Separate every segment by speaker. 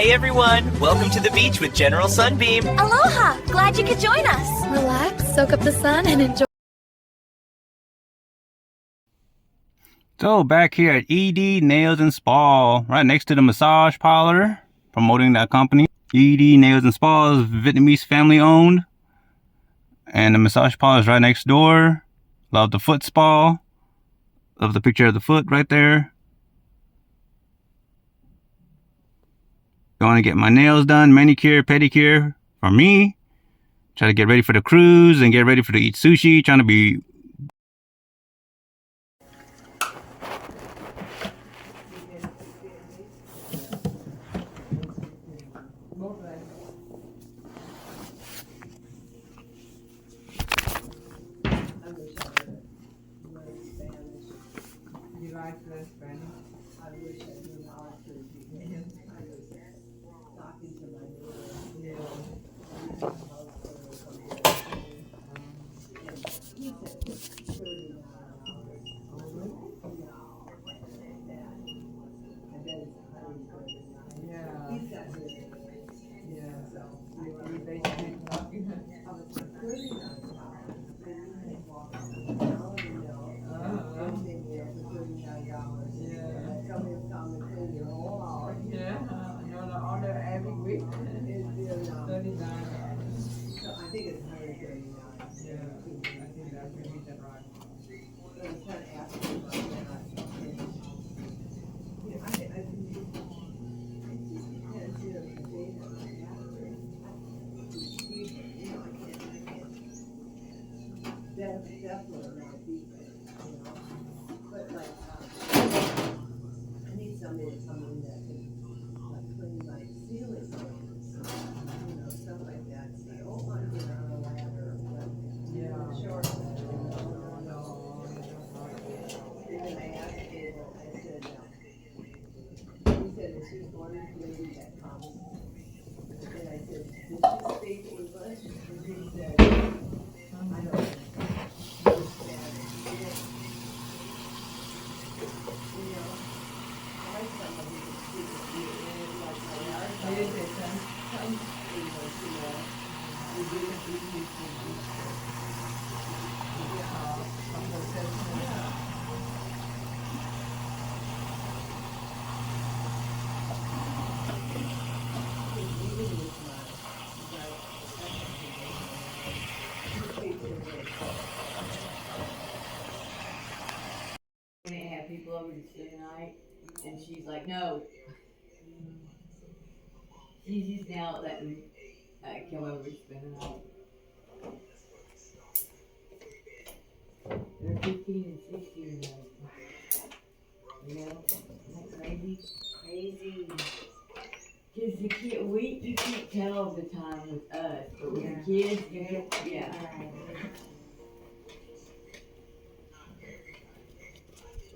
Speaker 1: Hey everyone, welcome to the beach with General Sunbeam.
Speaker 2: Aloha! Glad you could join us.
Speaker 3: Relax, soak up the sun, and enjoy.
Speaker 4: So back here at ED Nails and Spa, right next to the massage parlor, promoting that company. ED Nails and Spa is Vietnamese family owned. And the massage parlor is right next door. Love the foot spa. Love the picture of the foot right there. Going to get my nails done, manicure, pedicure for me. Try to get ready for the cruise and get ready for the eat sushi. Trying to be
Speaker 5: have people over to spend the night, and she's like, no. She's just now letting come over to spend the night. They're 15 and 16 now. You know, isn't that crazy? Crazy. Because you can't tell the time with us, but with the kids, yeah.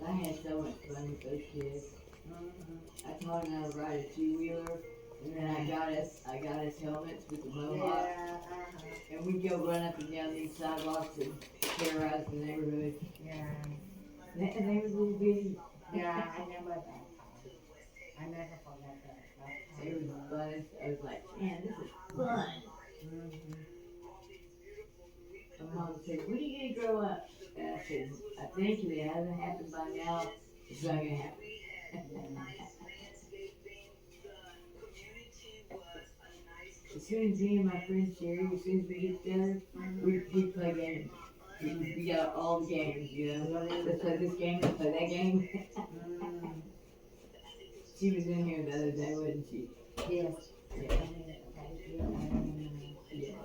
Speaker 5: I had so much fun with those kids. I taught them how to ride a two-wheeler, and then I got us helmets with the mohawk, and we'd go run up and down these sidewalks and terrorize the neighborhood.
Speaker 6: Yeah.
Speaker 5: And they were little bitty.
Speaker 6: Yeah, I remember that. I never forget that.
Speaker 5: It was fun. I was like, man, this is fun. My mom said, when are you gonna grow up? And I said, I think if it hasn't happened by now, it's not gonna happen. As soon as me and my friend Sherry, as soon as we get together, we play games. We got all the games, you know. Let's play this game, let's play that game. She was in here the other day, wasn't she?
Speaker 6: Yes.
Speaker 5: Yeah. Yeah.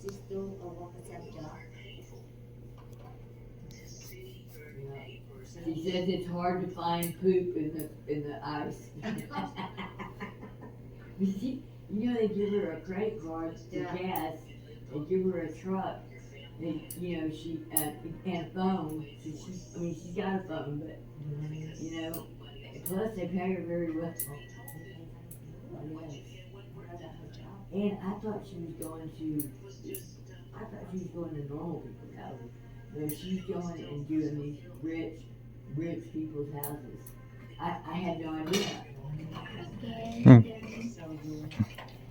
Speaker 6: Just do a walk attempt job.
Speaker 5: She says it's hard to find poop in the ice. You know, they give her a credit card for gas. They give her a truck. And you know, she and a phone. So she's got a phone, but you know, plus they pay her very well. Yes. And I thought she was going to normal people's houses. So she's going and doing these rich people's houses. I had no idea.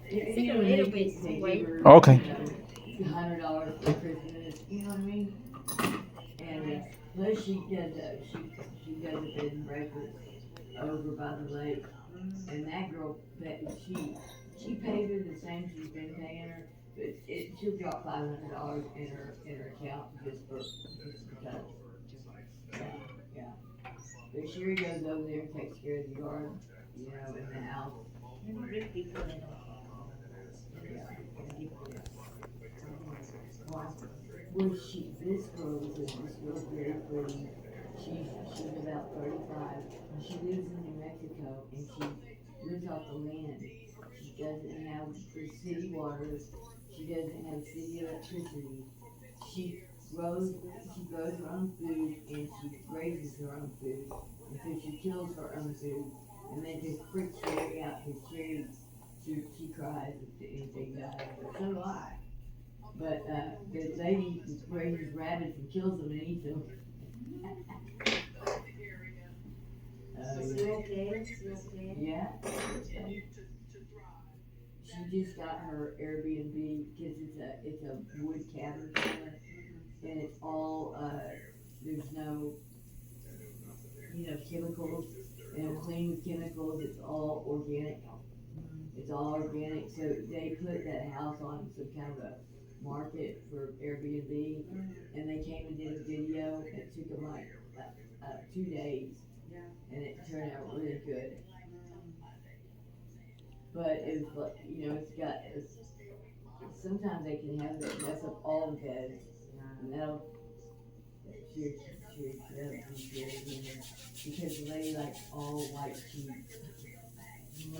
Speaker 5: You know, they give her,
Speaker 4: Okay.
Speaker 5: $100 for Christmas, you know what I mean? And plus she does she does a bed and breakfast over by the lake. And that girl, she paid her the same she's been paying her, but she'll drop $500 in her account just because. Yeah. But Sherry goes over there and takes care of the yard, you know, in the house. Well, this girl is very pretty. She's about 35. She lives in New Mexico and she lives off the land. She doesn't have the city water. She doesn't have city electricity. She grows her own food and she raises her own food. And so she kills her own food and then just freaks Sherry out because she cries if anything dies. But so do I. But the lady raises rabbits and kills them and eats them. Yeah. She just got her Airbnb because it's a wood cabin and it's all there's no chemicals and clean with chemicals. It's all organic. It's all organic. So they put that house on some kind of a market for Airbnb, and they came and did a video. It took them like 2 days, and it turned out really good. But it's like, sometimes they can have that mess up all the beds, and that'll because the lady likes all white sheets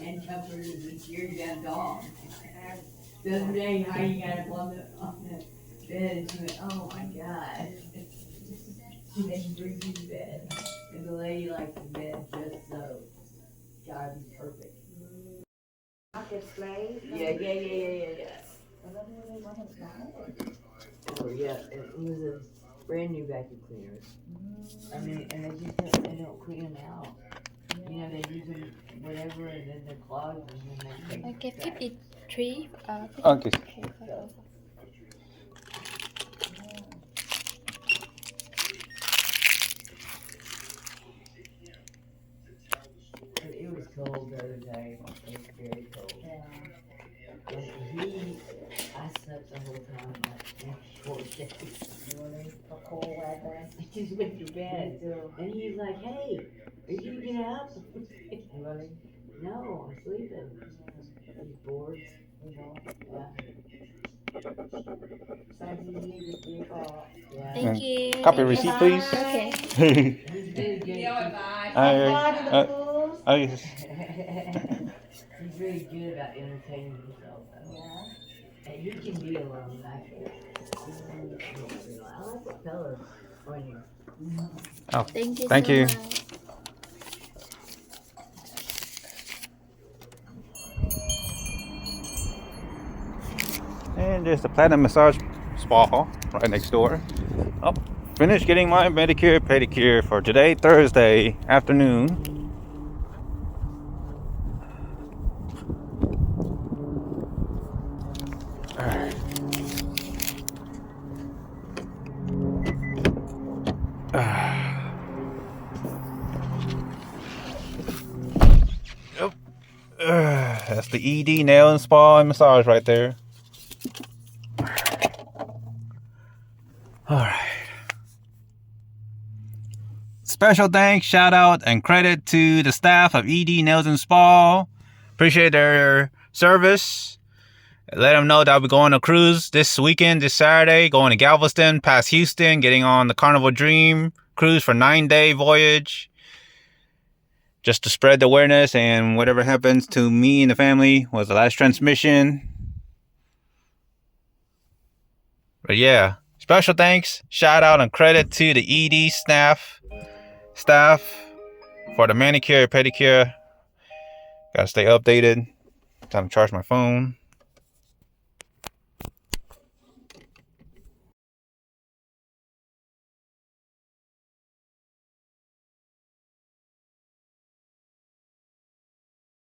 Speaker 5: and covers, and she got a dog. The other day, Heidi got up on the bed and she went, "Oh my God." She didn't bring you to bed. And the lady likes the bed just so. God, it's perfect. Yeah. Oh yeah, it was a brand new vacuum cleaner. I mean, and they don't clean them out. You know, they use them whatever, and then they're clogged, and then they take.
Speaker 3: Okay, 53.
Speaker 4: Okay.
Speaker 5: But it was cold the other day. It was very cold. And I slept the whole time, like 4 days. Really? For cold weather? I just went to bed. And he's like, "Hey, are you gonna get up?" Really? No, I'm sleeping. He's bored. Yeah.
Speaker 3: Thank you.
Speaker 4: Copy
Speaker 3: Thank you.
Speaker 4: receipt, please.
Speaker 3: Okay.
Speaker 5: He's really good.
Speaker 4: Yes.
Speaker 5: He's really good about entertaining himself. Yeah. And he can be alone, actually. I like the color on you.
Speaker 4: Oh,
Speaker 3: Thank you.
Speaker 4: thank
Speaker 3: so
Speaker 4: you.
Speaker 3: Much.
Speaker 4: And there's the Platinum Massage Spa right next door. Oh, finished getting my Manicure, Pedicure for today, Thursday afternoon. Alright. Yep. That's the ED Nail and Spa and Massage right there. Alright. Special thanks, shout out, and credit to the staff of ED Nails and Spa. Appreciate their service. Let them know that I'll be going on a cruise this weekend, this Saturday, going to Galveston, past Houston, getting on the Carnival Dream cruise for 9-day voyage. Just to spread the awareness, and whatever happens to me and the family was the last transmission. But yeah, special thanks, shout out, and credit to the ED staff for the manicure, pedicure. Gotta stay updated. Time to charge my phone.